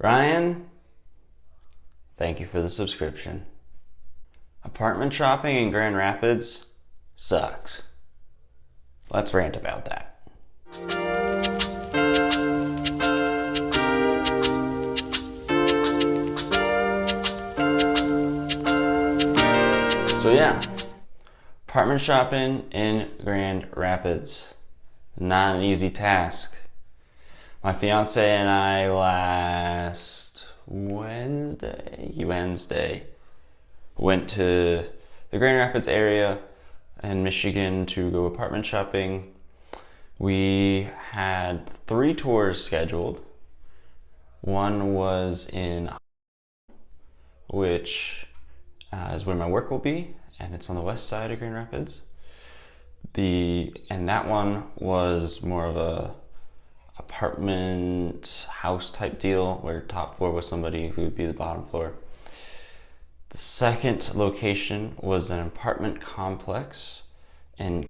Ryan, thank you for the subscription. Apartment shopping in Grand Rapids sucks. Let's rant about that. So yeah, apartment shopping in Grand Rapids. Not an easy task. My fiancée and I last Wednesday went to the Grand Rapids area in Michigan to go apartment shopping. We had 3 tours scheduled. One was in, which is where my work will be, and it's on the west side of Grand Rapids. And that one was more of a apartment house type deal where top floor was somebody who would be the bottom floor. The second location was an apartment complex which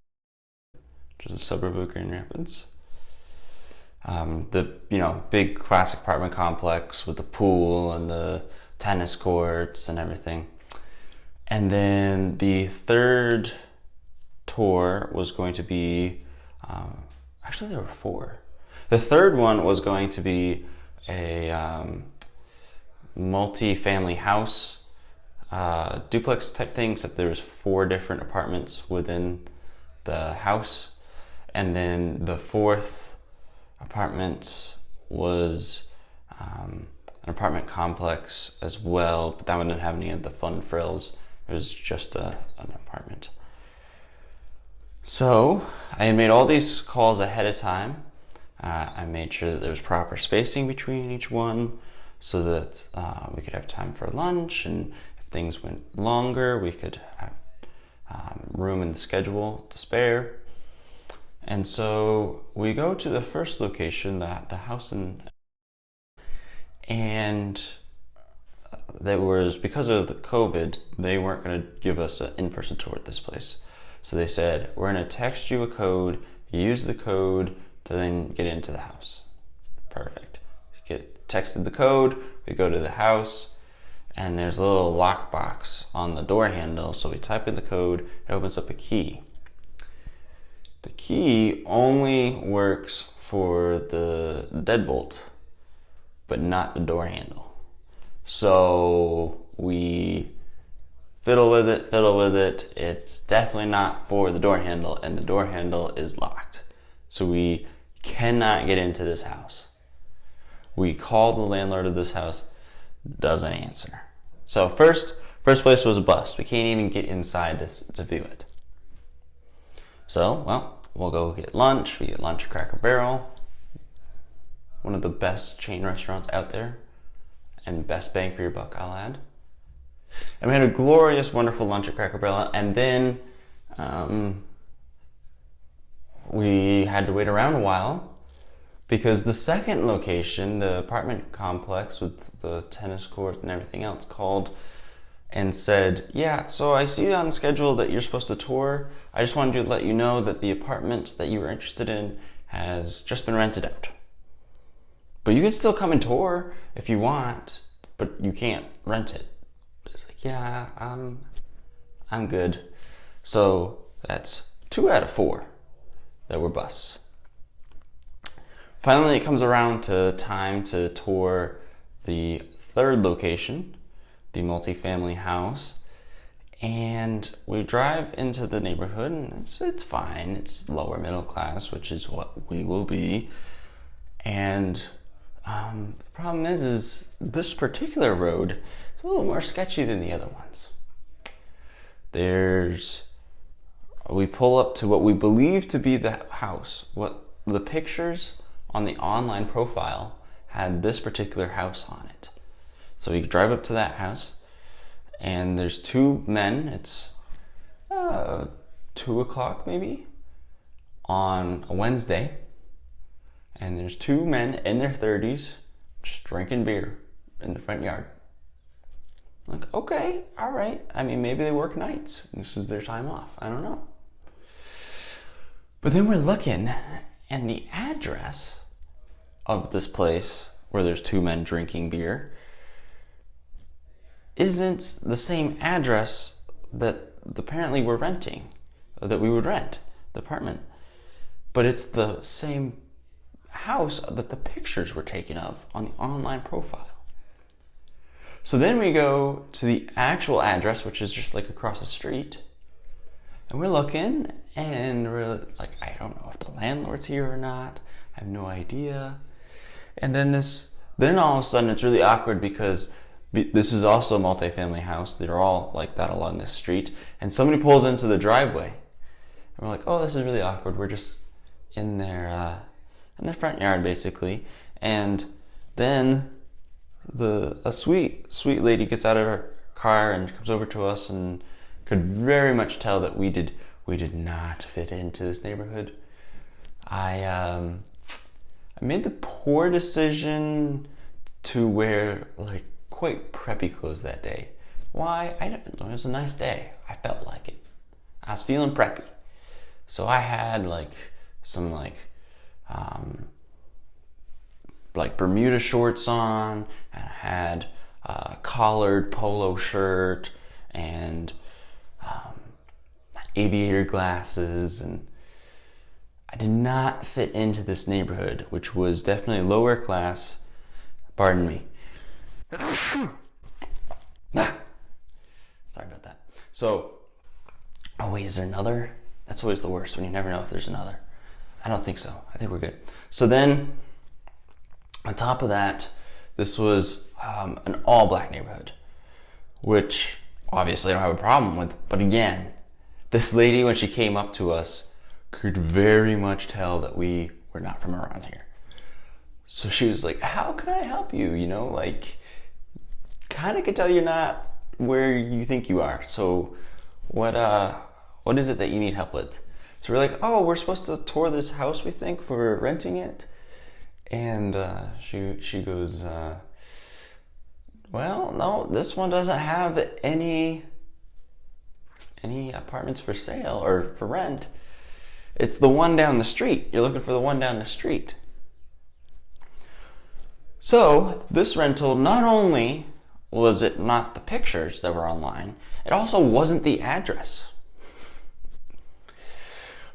is a suburb of Grand Rapids. The big classic apartment complex with the pool and the tennis courts and everything. And then the third tour was going to be, actually there were 4. The third one was going to be a multi-family house, duplex type thing, except there was 4 different apartments within the house. And then the 4th apartment was an apartment complex as well, but that one didn't have any of the fun frills. It was just an apartment. So I had made all these calls ahead of time. I made sure that there was proper spacing between each one so that we could have time for lunch, and if things went longer, we could have room in the schedule to spare. And so we go to the first location, the house and that was, because of the COVID, they weren't going to give us an in-person tour at this place. So they said, we're going to text you a code, use the code to then get into the house. Perfect. Get texted the code, we go to the house, and there's a little lockbox on the door handle. So we type in the code, it opens up a key. The key only works for the deadbolt, but not the door handle. So we fiddle with it. It's definitely not for the door handle, and the door handle is locked. So we cannot get into this house. We call the landlord of this house, doesn't answer. So first place was a bust. We can't even get inside this to view it. So, well, we'll go get lunch. We get lunch at Cracker Barrel, one of the best chain restaurants out there, and best bang for your buck, I'll add. And we had a glorious, wonderful lunch at Cracker Barrel, and then we had to wait around a while because the second location, the apartment complex with the tennis court and everything else, called and said, yeah, so I see on the schedule that you're supposed to tour. I just wanted to let you know that the apartment that you were interested in has just been rented out. But you can still come and tour if you want, but you can't rent it. It's like, yeah, I'm good. So that's 2 out of 4 that were busts. Finally, it comes around to time to tour the third location, the multifamily house, and we drive into the neighborhood, and it's fine. It's lower middle class, which is what we will be. And the problem is this particular road is a little more sketchy than the other ones. We pull up to what we believe to be the house. What the pictures on the online profile had this particular house on it. So we drive up to that house, and there's 2 men. It's 2 o'clock maybe on a Wednesday, and there's 2 men in their 30s just drinking beer in the front yard. Like, okay, all right. I mean, maybe they work nights. This is their time off. I don't know. But then we're looking, and the address of this place where there's two men drinking beer, isn't the same address that apparently we're renting, that we would rent, the apartment. But it's the same house that the pictures were taken of on the online profile. So then we go to the actual address, which is just like across the street, and we're looking, and we're like, I don't know if the landlord's here or not. I have no idea. And then all of a sudden it's really awkward because this is also a multifamily house. They're all like that along this street. And somebody pulls into the driveway. And we're like, oh, this is really awkward. We're just in their front yard, basically. And then a sweet lady gets out of her car and comes over to us and could very much tell that we did not fit into this neighborhood. I made the poor decision to wear like quite preppy clothes that day. Why? I don't know. It was a nice day. I felt like it. I was feeling preppy. So I had like some like Bermuda shorts on, and I had a collared polo shirt and aviator glasses, and I did not fit into this neighborhood, which was definitely lower class. Pardon me. Sorry about that. So, oh wait, is there another? That's always the worst when you never know if there's another. I don't think so. I think we're good. So then, on top of that, this was an all-black neighborhood, which obviously I don't have a problem with. But again, this lady, when she came up to us, could very much tell that we were not from around here. So she was like, how can I help you? You know, like, kind of could tell you're not where you think you are. So what is it that you need help with? So we're like, oh, we're supposed to tour this house, we think, for renting it. And she goes, well, no, this one doesn't have any apartments for sale or for rent. It's the one down the street. You're looking for the one down the street. So this rental, not only was it not the pictures that were online, it also wasn't the address.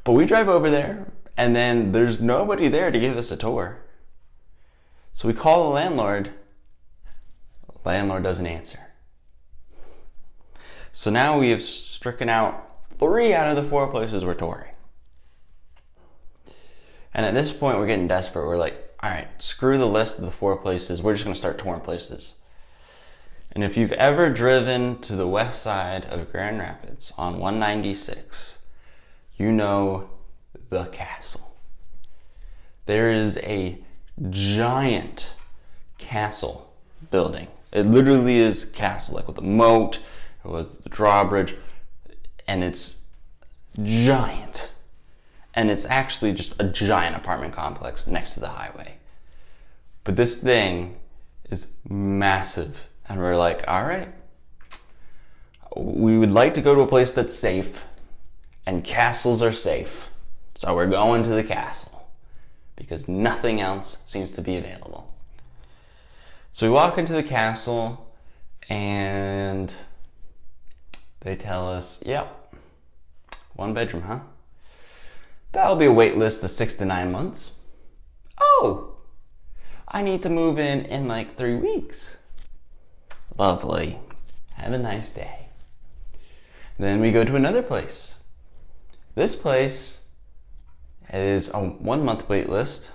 But we drive over there, and then there's nobody there to give us a tour. So we call the landlord. The landlord doesn't answer. So now we have stricken out 3 out of the 4 places we're touring. And at this point, we're getting desperate. We're like, all right, screw the list of the 4 places. We're just going to start touring places. And if you've ever driven to the west side of Grand Rapids on 196, you know the castle. There is a giant castle building. It literally is a castle, like with a moat, with the drawbridge, and it's giant. And it's actually just a giant apartment complex next to the highway. But this thing is massive. And we're like, all right, we would like to go to a place that's safe, and castles are safe. So we're going to the castle because nothing else seems to be available. So we walk into the castle, and they tell us, yep, 1 bedroom, huh? That'll be a wait list of 6 to 9 months. Oh, I need to move in like 3 weeks. Lovely. Have a nice day. Then we go to another place. This place is a 1 month wait list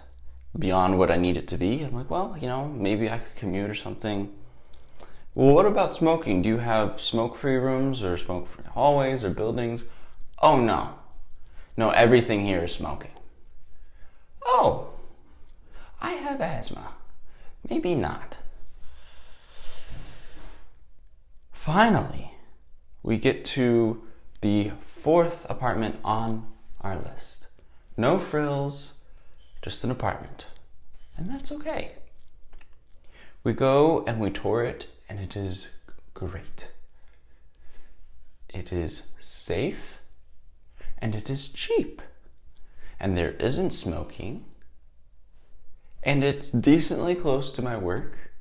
beyond what I need it to be. I'm like, well, you know, maybe I could commute or something. Well, what about smoking? Do you have smoke-free rooms or smoke-free hallways or buildings? Oh, no. No, everything here is smoking. Oh, I have asthma. Maybe not. Finally, we get to the 4th apartment on our list. No frills, just an apartment. And that's okay. We go and we tour it, and it is great. It is safe. And it is cheap. And there isn't smoking. And it's decently close to my work.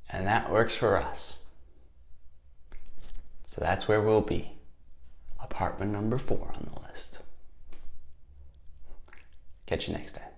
And that works for us. So that's where we'll be. Apartment number 4 on the list. Catch you next time.